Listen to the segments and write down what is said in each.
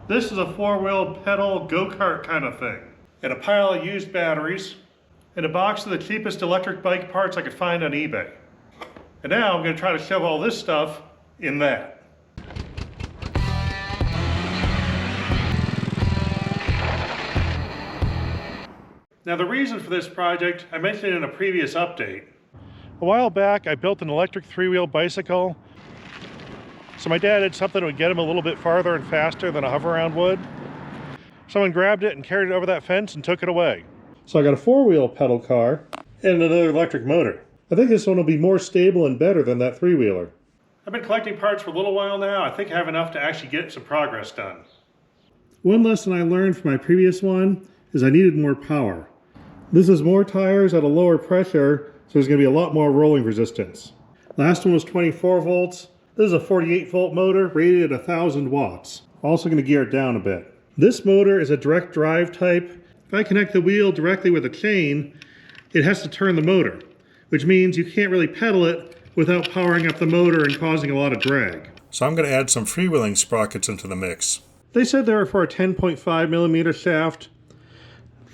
This is a four-wheel pedal go-kart kind of thing. And a pile of used batteries, and a box of the cheapest electric bike parts I could find on eBay. And now I'm going to try to shove all this stuff in that. Now the reason for this project, I mentioned in a previous update. A while back I built an electric three-wheel bicycle. So my dad had something that would get him a little bit farther and faster than a hoveround would. Someone grabbed it and carried it over that fence and took it away. So I got a four-wheel pedal car and another electric motor. I think this one will be more stable and better than that three-wheeler. I've been collecting parts for a little while now. I think I have enough to actually get some progress done. One lesson I learned from my previous one is I needed more power. This is more tires at a lower pressure, so there's going to be a lot more rolling resistance. Last one was 24 volts. This is a 48 volt motor rated at 1000 watts. Also going to gear it down a bit. This motor is a direct drive type. If I connect the wheel directly with a chain, it has to turn the motor, which means you can't really pedal it without powering up the motor and causing a lot of drag. So I'm going to add some freewheeling sprockets into the mix. They said they were for a 10.5 millimeter shaft.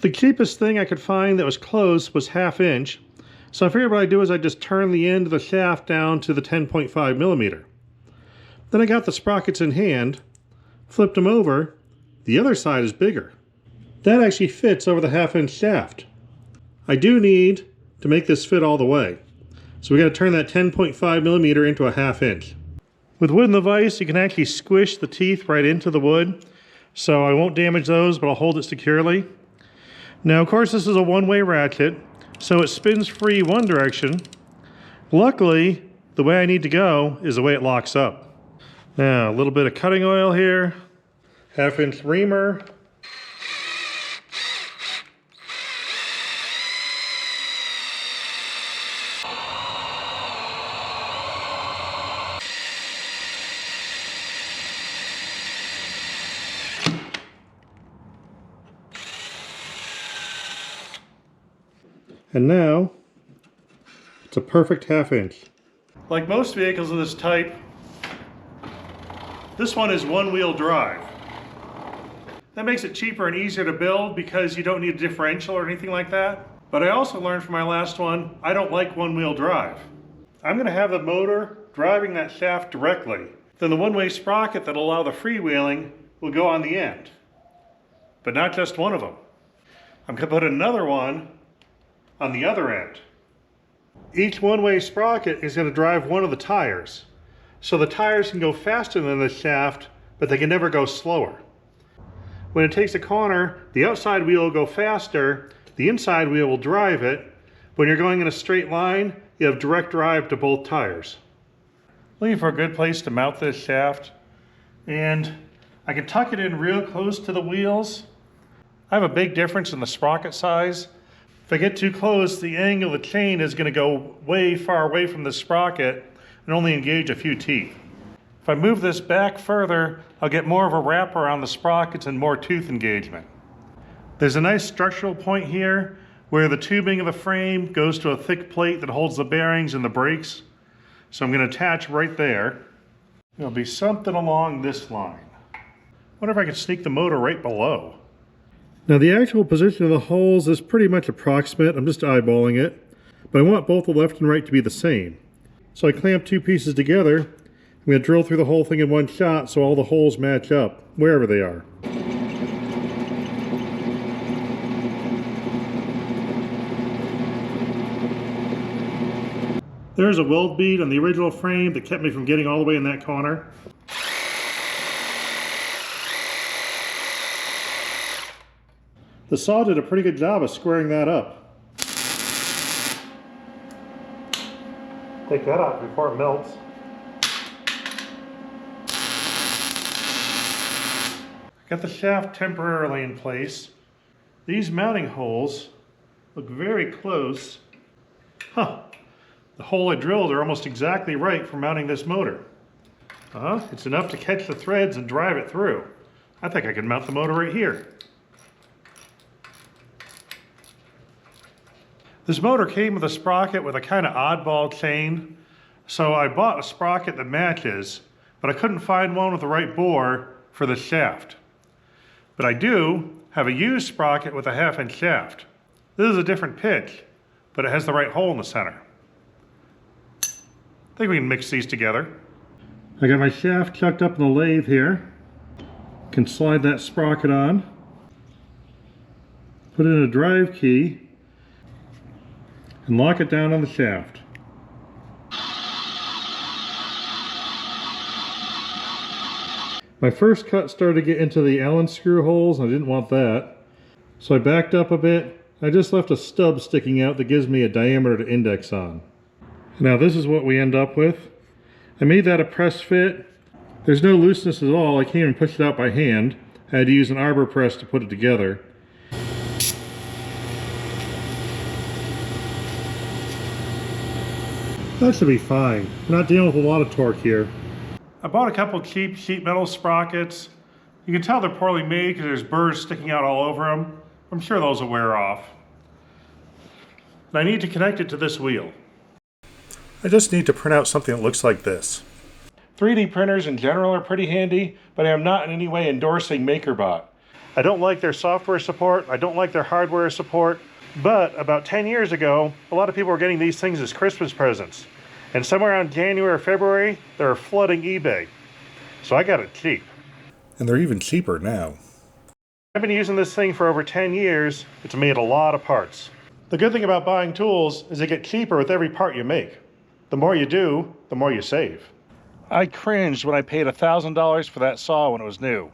The cheapest thing I could find that was close was 1/2 inch. So I figured what I'd do is I'd just turn the end of the shaft down to the 10.5 millimeter. Then I got the sprockets in hand, flipped them over. The other side is bigger. That actually fits over the 1/2 inch shaft. I do need to make this fit all the way. So we got to turn that 10.5 millimeter into a 1/2 inch. With wood in the vise, you can actually squish the teeth right into the wood. So I won't damage those, but I'll hold it securely. Now, of course, this is a one-way ratchet, so it spins free one direction. Luckily, the way I need to go is the way it locks up. Now, a little bit of cutting oil here, 1/2 inch reamer. And now, it's a perfect 1/2 inch. Like most vehicles of this type, this one is one-wheel drive. That makes it cheaper and easier to build because you don't need a differential or anything like that. But I also learned from my last one, I don't like one-wheel drive. I'm going to have the motor driving that shaft directly. Then the one-way sprocket that'll allow the freewheeling will go on the end. But not just one of them. I'm going to put another one on the other end. Each one-way sprocket is going to drive one of the tires. So the tires can go faster than the shaft, but they can never go slower. When it takes a corner, the outside wheel will go faster, the inside wheel will drive it. When you're going in a straight line, you have direct drive to both tires. Looking for a good place to mount this shaft, and I can tuck it in real close to the wheels. I have a big difference in the sprocket size. If I get too close, the angle of the chain is going to go way far away from the sprocket and only engage a few teeth. If I move this back further, I'll get more of a wrap around the sprockets and more tooth engagement. There's a nice structural point here where the tubing of the frame goes to a thick plate that holds the bearings and the brakes. So I'm going to attach right there. There'll be something along this line. Wonder if I can sneak the motor right below. Now the actual position of the holes is pretty much approximate. I'm just eyeballing it. But I want both the left and right to be the same. So I clamp two pieces together. I'm going to drill through the whole thing in one shot so all the holes match up, wherever they are. There's a weld bead on the original frame that kept me from getting all the way in that corner. The saw did a pretty good job of squaring that up. Take that out before it melts. Got the shaft temporarily in place. These mounting holes look very close. Huh. The hole I drilled are almost exactly right for mounting this motor. It's enough to catch the threads and drive it through. I think I can mount the motor right here. This motor came with a sprocket with a kind of oddball chain, so I bought a sprocket that matches, but I couldn't find one with the right bore for the shaft. But I do have a used sprocket with a 1/2-inch shaft. This is a different pitch, but it has the right hole in the center. I think we can mix these together. I got my shaft chucked up in the lathe here. Can slide that sprocket on. Put in a drive key and lock it down on the shaft. My first cut started to get into the Allen screw holes, and I didn't want that. So I backed up a bit. I just left a stub sticking out that gives me a diameter to index on. Now this is what we end up with. I made that a press fit. There's no looseness at all. I can't even push it out by hand. I had to use an arbor press to put it together. That should be fine. I'm not dealing with a lot of torque here. I bought a couple cheap sheet metal sprockets. You can tell they're poorly made because there's burrs sticking out all over them. I'm sure those will wear off. And I need to connect it to this wheel. I just need to print out something that looks like this. 3D printers in general are pretty handy, but I am not in any way endorsing MakerBot. I don't like their software support, I don't like their hardware support, but about 10 years ago, a lot of people were getting these things as Christmas presents. And somewhere around January or February, they were flooding eBay. So I got it cheap. And they're even cheaper now. I've been using this thing for over 10 years. It's made a lot of parts. The good thing about buying tools is they get cheaper with every part you make. The more you do, the more you save. I cringed when I paid $1,000 for that saw when it was new.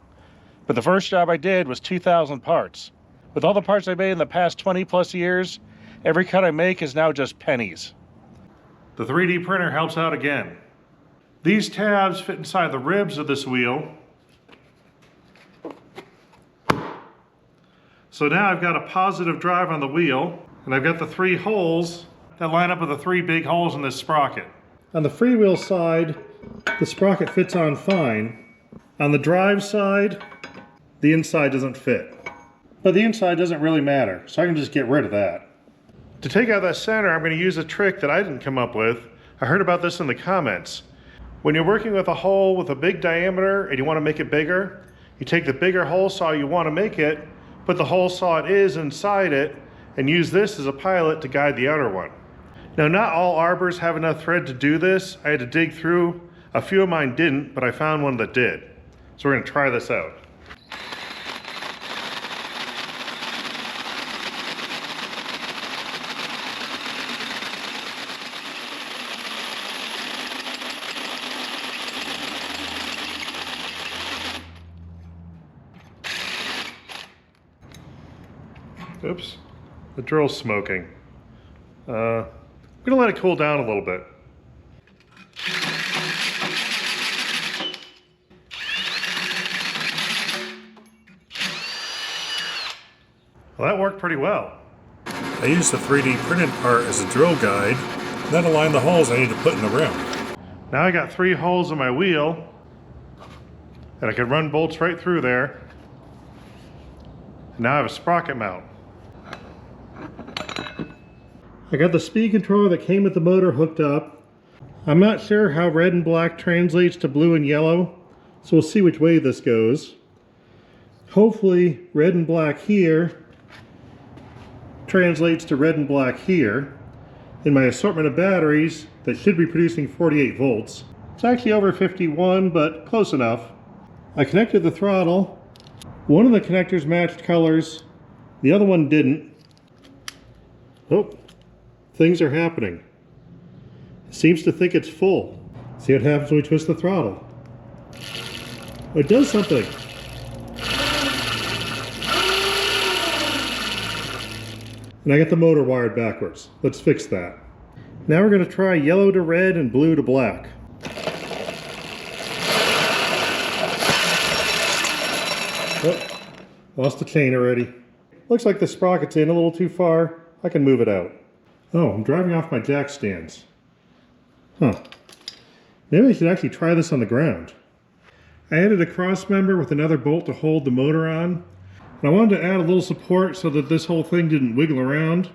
But the first job I did was 2,000 parts. With all the parts I made in the past 20 plus years, every cut I make is now just pennies. The 3D printer helps out again. These tabs fit inside the ribs of this wheel. So now I've got a positive drive on the wheel, and I've got the 3 holes that line up with the 3 big holes in this sprocket. On the freewheel side, the sprocket fits on fine. On the drive side, the inside doesn't fit. But the inside doesn't really matter, so I can just get rid of that. To take out that center, I'm going to use a trick that I didn't come up with. I heard about this in the comments. When you're working with a hole with a big diameter and you want to make it bigger, you take the bigger hole saw you want to make it, put the hole saw it is inside it, and use this as a pilot to guide the outer one. Now, not all arbors have enough thread to do this. I had to dig through. A few of mine didn't, but I found one that did. So we're going to try this out. Oops, the drill's smoking. I'm gonna let it cool down a little bit. Well, that worked pretty well. I used the 3D printed part as a drill guide, and then aligned the holes I need to put in the rim. Now I got 3 holes in my wheel, and I can run bolts right through there. And now I have a sprocket mount. I got the speed controller that came with the motor hooked up. I'm not sure how red and black translates to blue and yellow, so we'll see which way this goes. Hopefully red and black here translates to red and black here. In my assortment of batteries that should be producing 48 volts. It's actually over 51, but close enough. I connected the throttle. One of the connectors matched colors, the other one didn't. Oh. Things are happening. It seems to think it's full. See what happens when we twist the throttle. Oh, it does something. And I got the motor wired backwards. Let's fix that. Now we're going to try yellow to red and blue to black. Oh, lost the chain already. Looks like the sprocket's in a little too far. I can move it out. Oh, I'm driving off my jack stands. Huh. Maybe I should actually try this on the ground. I added a cross member with another bolt to hold the motor on. And I wanted to add a little support so that this whole thing didn't wiggle around.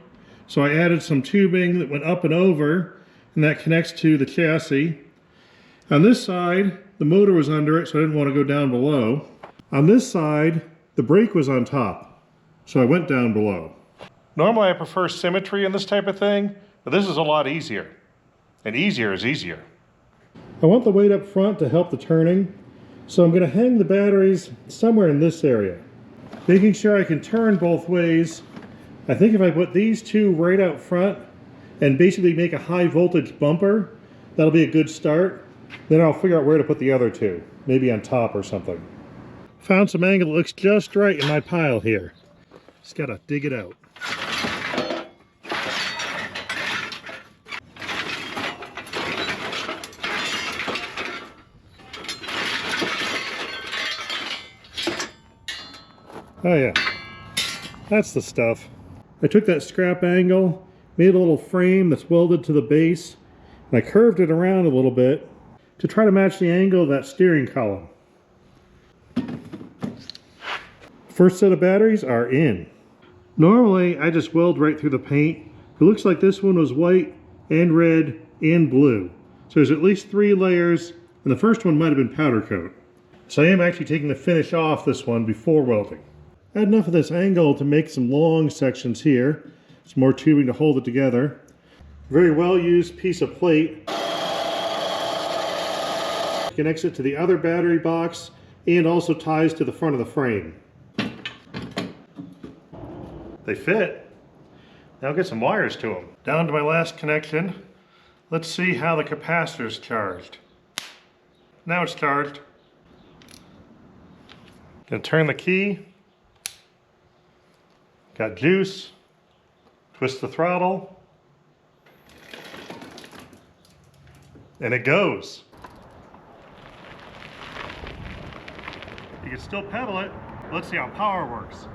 So I added some tubing that went up and over, and that connects to the chassis. On this side, the motor was under it, so I didn't want to go down below. On this side, The brake was on top, so I went down below. Normally I prefer symmetry in this type of thing, but this is a lot easier. And easier is easier. I want the weight up front to help the turning, so I'm going to hang the batteries somewhere in this area. Making sure I can turn both ways. I think if I put these two right out front and basically make a high voltage bumper, that'll be a good start. Then I'll figure out where to put the other two, maybe on top or something. Found some angle that looks just right in my pile here. Just gotta dig it out. Oh yeah, that's the stuff. I took that scrap angle, made a little frame that's welded to the base, and I curved it around a little bit to try to match the angle of that steering column. First set of batteries are in. Normally, I just weld right through the paint. It looks like this one was white and red and blue. So there's at least 3 layers, and the first one might have been powder coat. So I am actually taking the finish off this one before welding. I had enough of this angle to make some long sections here. Some more tubing to hold it together. Very well used piece of plate. Connects it to the other battery box and also ties to the front of the frame. They fit. Now I'll get some wires to them. Down to my last connection. Let's see how the capacitor's charged. Now it's charged. Gonna turn the key. Got juice. Twist the throttle. And it goes. You can still pedal it. Let's see how power works.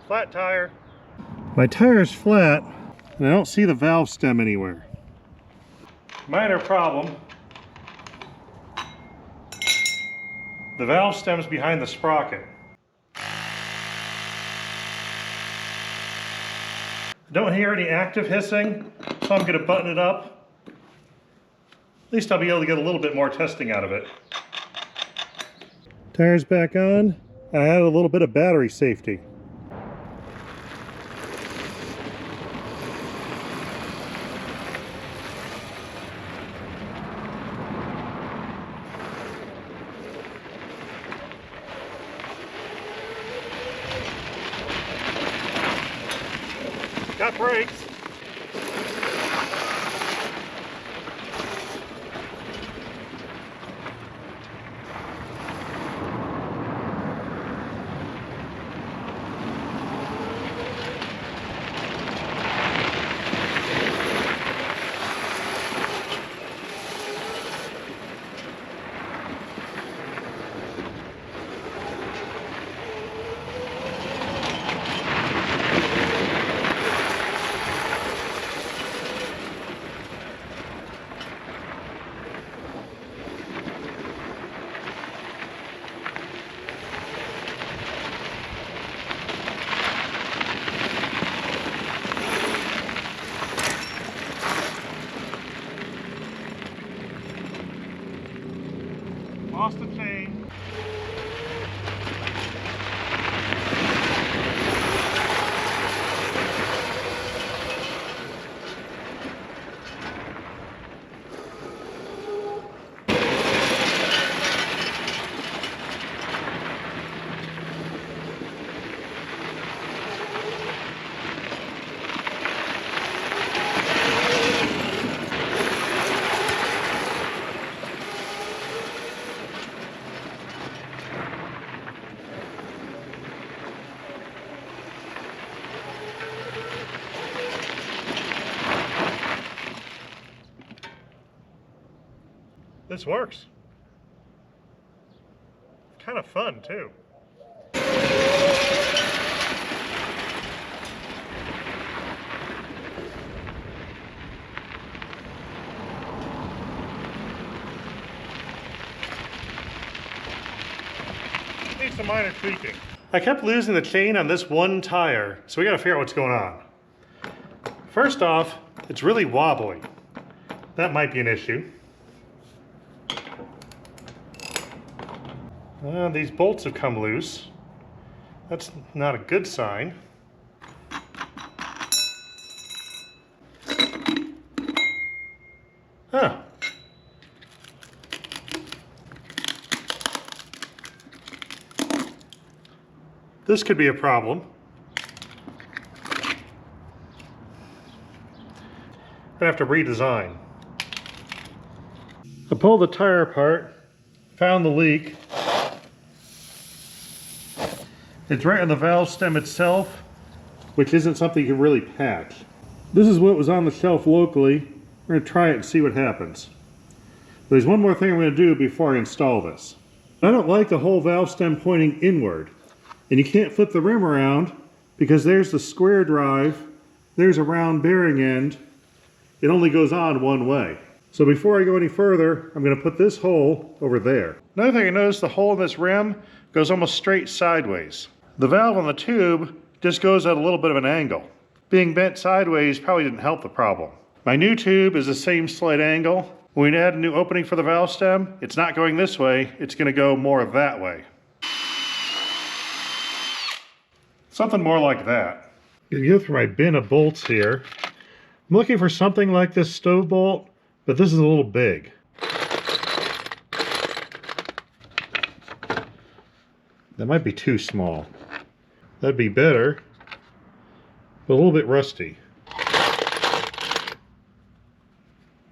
Flat tire. My tire's flat, and I don't see the valve stem anywhere. Minor problem. The valve stem's behind the sprocket. I don't hear any active hissing, so I'm going to button it up. At least I'll be able to get a little bit more testing out of it. Tire's back on. I added a little bit of battery safety. Got brakes. Lost the chain. this works. It's kind of fun too. Needs some minor tweaking. I kept losing the chain on this one tire, so we gotta figure out what's going on. First off, it's really wobbly. That might be an issue. These bolts have come loose. That's not a good sign. Huh. This could be a problem. I have to redesign. I pulled the tire apart, found the leak. It's right on the valve stem itself, which isn't something you can really patch. This is what was on the shelf locally. We're gonna try it and see what happens. There's one more thing I'm gonna do before I install this. I don't like the whole valve stem pointing inward. And you can't flip the rim around because there's the square drive, there's a round bearing end. It only goes on one way. So before I go any further, I'm going to put this hole over there. Another thing I noticed, the hole in this rim goes almost straight sideways. The valve on the tube just goes at a little bit of an angle. Being bent sideways probably didn't help the problem. My new tube is the same slight angle. When we add a new opening for the valve stem, it's not going this way, it's going to go more that way. Something more like that. I'm going to go through my bin of bolts here. I'm looking for something like this stove bolt, but this is a little big. That might be too small. That'd be better, but a little bit rusty.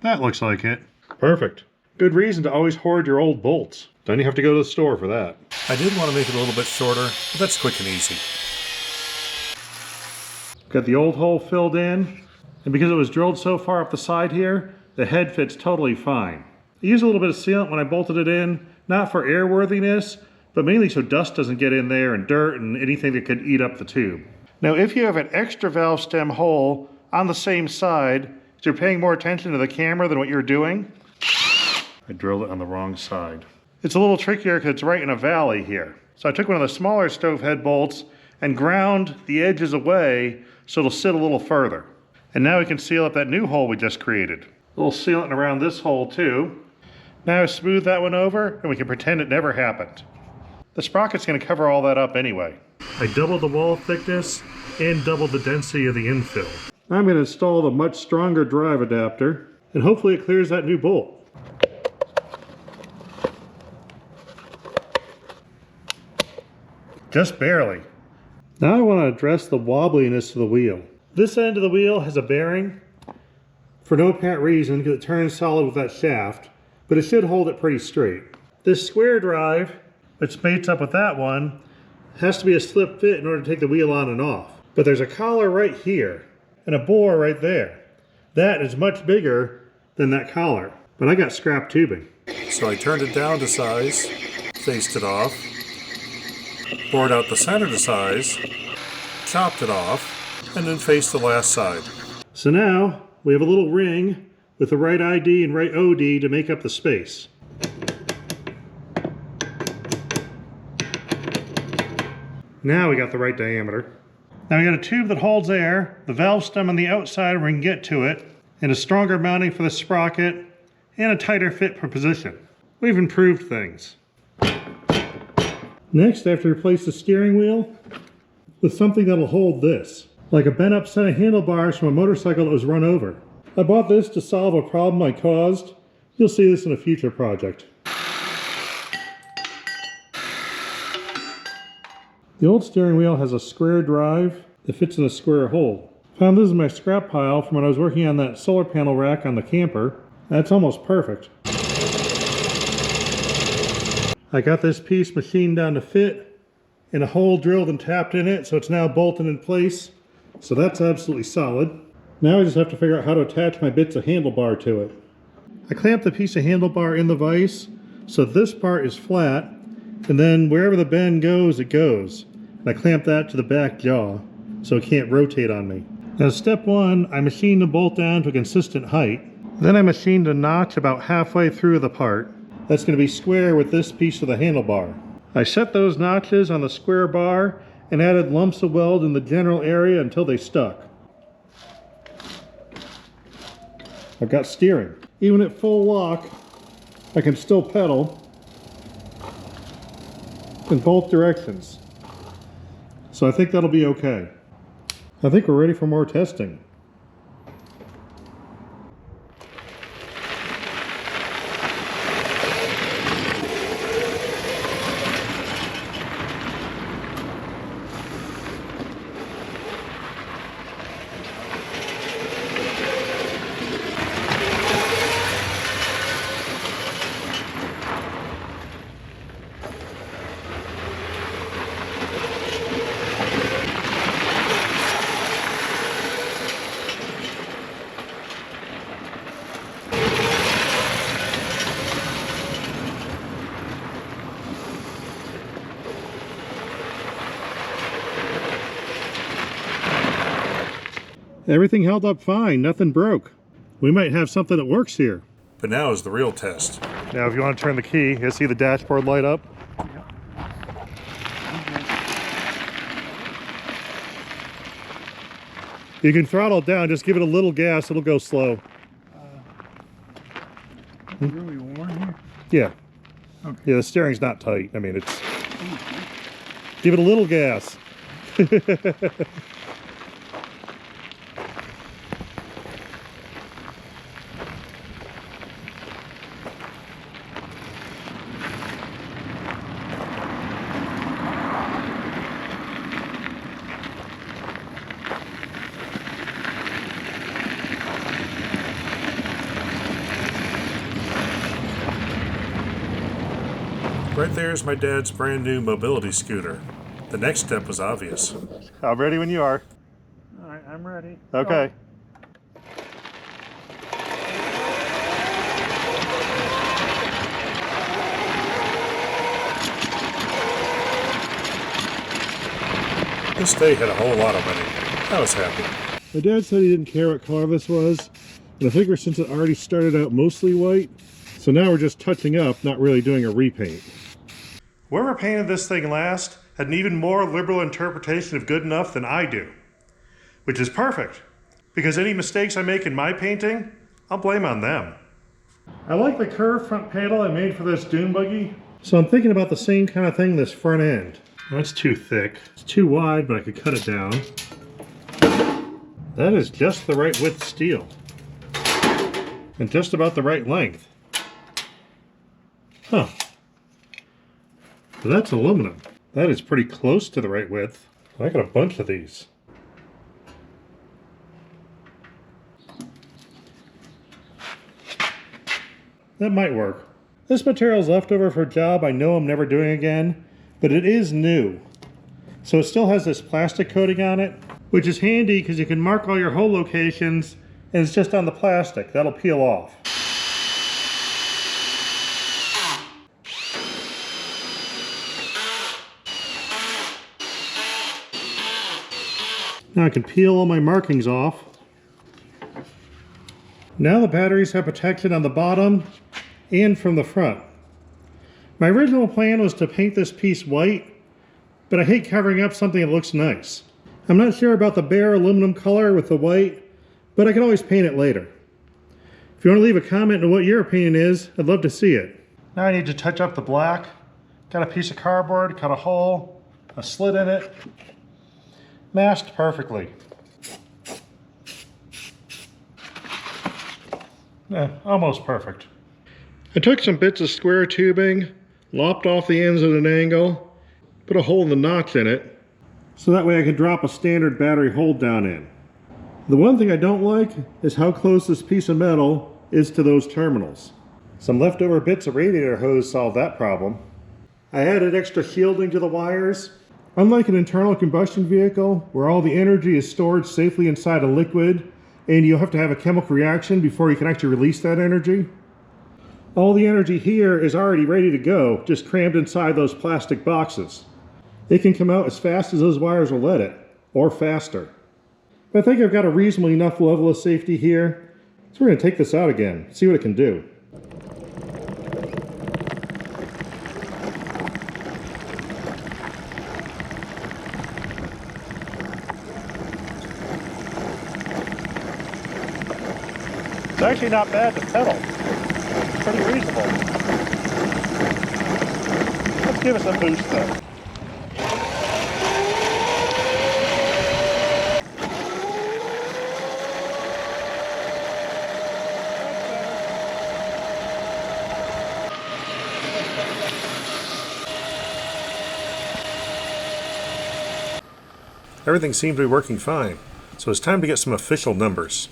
That looks like it. Perfect. Good reason to always hoard your old bolts. Don't you have to go to the store for that. I did want to make it a little bit shorter, but that's quick and easy. Got the old hole filled in, and because it was drilled so far up the side here, the head fits totally fine. I used a little bit of sealant when I bolted it in, not for airworthiness, but mainly so dust doesn't get in there and dirt and anything that could eat up the tube. Now if you have an extra valve stem hole on the same side, so you're paying more attention to the camera than what you're doing, I drilled it on the wrong side. It's a little trickier because it's right in a valley here. So I took one of the smaller stove head bolts and ground the edges away so it'll sit a little further. And now we can seal up that new hole we just created. A little sealant around this hole too. Now smooth that one over and we can pretend it never happened. The sprocket's going to cover all that up anyway. I doubled the wall thickness and doubled the density of the infill. Now I'm going to install the much stronger drive adapter and hopefully it clears that new bolt. Just barely. Now I want to address the wobbliness of the wheel. This end of the wheel has a bearing for no apparent reason because it turns solid with that shaft, but it should hold it pretty straight. This square drive, which mates up with that one, has to be a slip fit in order to take the wheel on and off. But there's a collar right here and a bore right there. That is much bigger than that collar, but I got scrap tubing. So I turned it down to size, faced it off, bored out the center to size, chopped it off, and then faced the last side. So now we have a little ring with the right ID and right OD to make up the space. Now we got the right diameter. Now we got a tube that holds air, the valve stem on the outside where we can get to it, and a stronger mounting for the sprocket, and a tighter fit per position. We've improved things. Next, I have to replace the steering wheel with something that'll hold this, like a bent up set of handlebars from a motorcycle that was run over. I bought this to solve a problem I caused. You'll see this in a future project. The old steering wheel has a square drive that fits in a square hole. Found this in my scrap pile from when I was working on that solar panel rack on the camper. That's almost perfect. I got this piece machined down to fit and a hole drilled and tapped in it, so it's now bolted in place. So that's absolutely solid. Now I just have to figure out how to attach my bits of handlebar to it. I clamped the piece of handlebar in the vise, so this part is flat, and then wherever the bend goes, it goes. And I clamped that to the back jaw, so it can't rotate on me. Now step one, I machined the bolt down to a consistent height. Then I machined a notch about halfway through the part. That's going to be square with this piece of the handlebar. I set those notches on the square bar and added lumps of weld in the general area until they stuck. I've got steering. Even at full lock, I can still pedal in both directions. So I think that'll be okay. I think we're ready for more testing. Everything held up fine, nothing broke. We might have something that works here. But now is the real test. Now if you want to turn the key, you'll see the dashboard light up. You can throttle it down, just give it a little gas, it'll go slow. Really warm here? Yeah. Okay. Yeah, the steering's not tight. I mean, it's... Give it a little gas. Right there is my dad's brand new mobility scooter. The next step was obvious. I'm ready when you are. All right, I'm ready. Okay. This day had a whole lot of money. I was happy. My dad said he didn't care what color this was, and I figure since it already started out mostly white, so now we're just touching up, not really doing a repaint. Whoever painted this thing last had an even more liberal interpretation of good enough than I do, which is perfect, because any mistakes I make in my painting, I'll blame on them. I like the curved front panel I made for this dune buggy, so I'm thinking about the same kind of thing this front end. That's too thick. It's too wide, but I could cut it down. That is just the right width steel, and just about the right length. Huh. But that's aluminum. That is pretty close to the right width. I got a bunch of these. That might work. This material is leftover for a job I know I'm never doing again, but it is new. So it still has this plastic coating on it, which is handy because you can mark all your hole locations and it's just on the plastic. That'll peel off. Now I can peel all my markings off. Now the batteries have protection on the bottom and from the front. My original plan was to paint this piece white, but I hate covering up something that looks nice. I'm not sure about the bare aluminum color with the white, but I can always paint it later. If you want to leave a comment on what your opinion is, I'd love to see it. Now I need to touch up the black. Got a piece of cardboard, cut a hole, a slit in it. Masked perfectly. Almost perfect. I took some bits of square tubing, lopped off the ends at an angle, put a hole in the notch in it, so that way I could drop a standard battery hold down in. The one thing I don't like is how close this piece of metal is to those terminals. Some leftover bits of radiator hose solved that problem. I added extra shielding to the wires. Unlike an internal combustion vehicle, where all the energy is stored safely inside a liquid, and you'll have to have a chemical reaction before you can actually release that energy, All the energy here is already ready to go, just crammed inside those plastic boxes. It can come out as fast as those wires will let it, or faster. But I think I've got a reasonably enough level of safety here, so we're going to take this out again, see what it can do. It's actually not bad to pedal. It's pretty reasonable. Let's give us a boost though. Everything seemed to be working fine, so it's time to get some official numbers.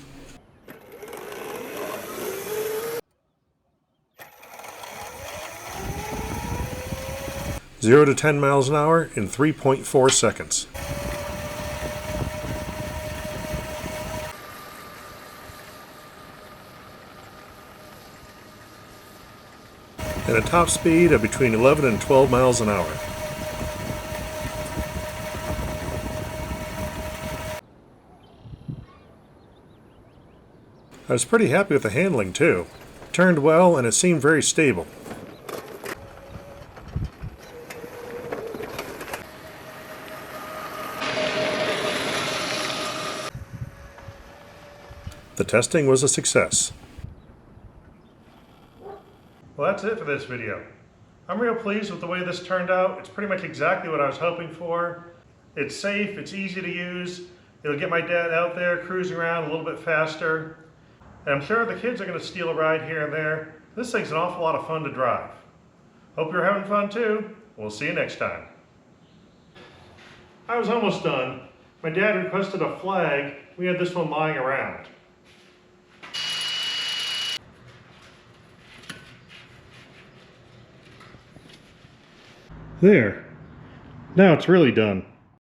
Zero to 10 miles an hour in 3.4 seconds. And a top speed of between 11 and 12 miles an hour. I was pretty happy with the handling too. It turned well and it seemed very stable. The testing was a success. Well, that's it for this video. I'm real pleased with the way this turned out. It's pretty much exactly what I was hoping for. It's safe, it's easy to use. It'll get my dad out there cruising around a little bit faster. And I'm sure the kids are going to steal a ride here and there. This thing's an awful lot of fun to drive. Hope you're having fun too. We'll see you next time. I was almost done. My dad requested a flag. We had this one lying around. There. Now it's really done.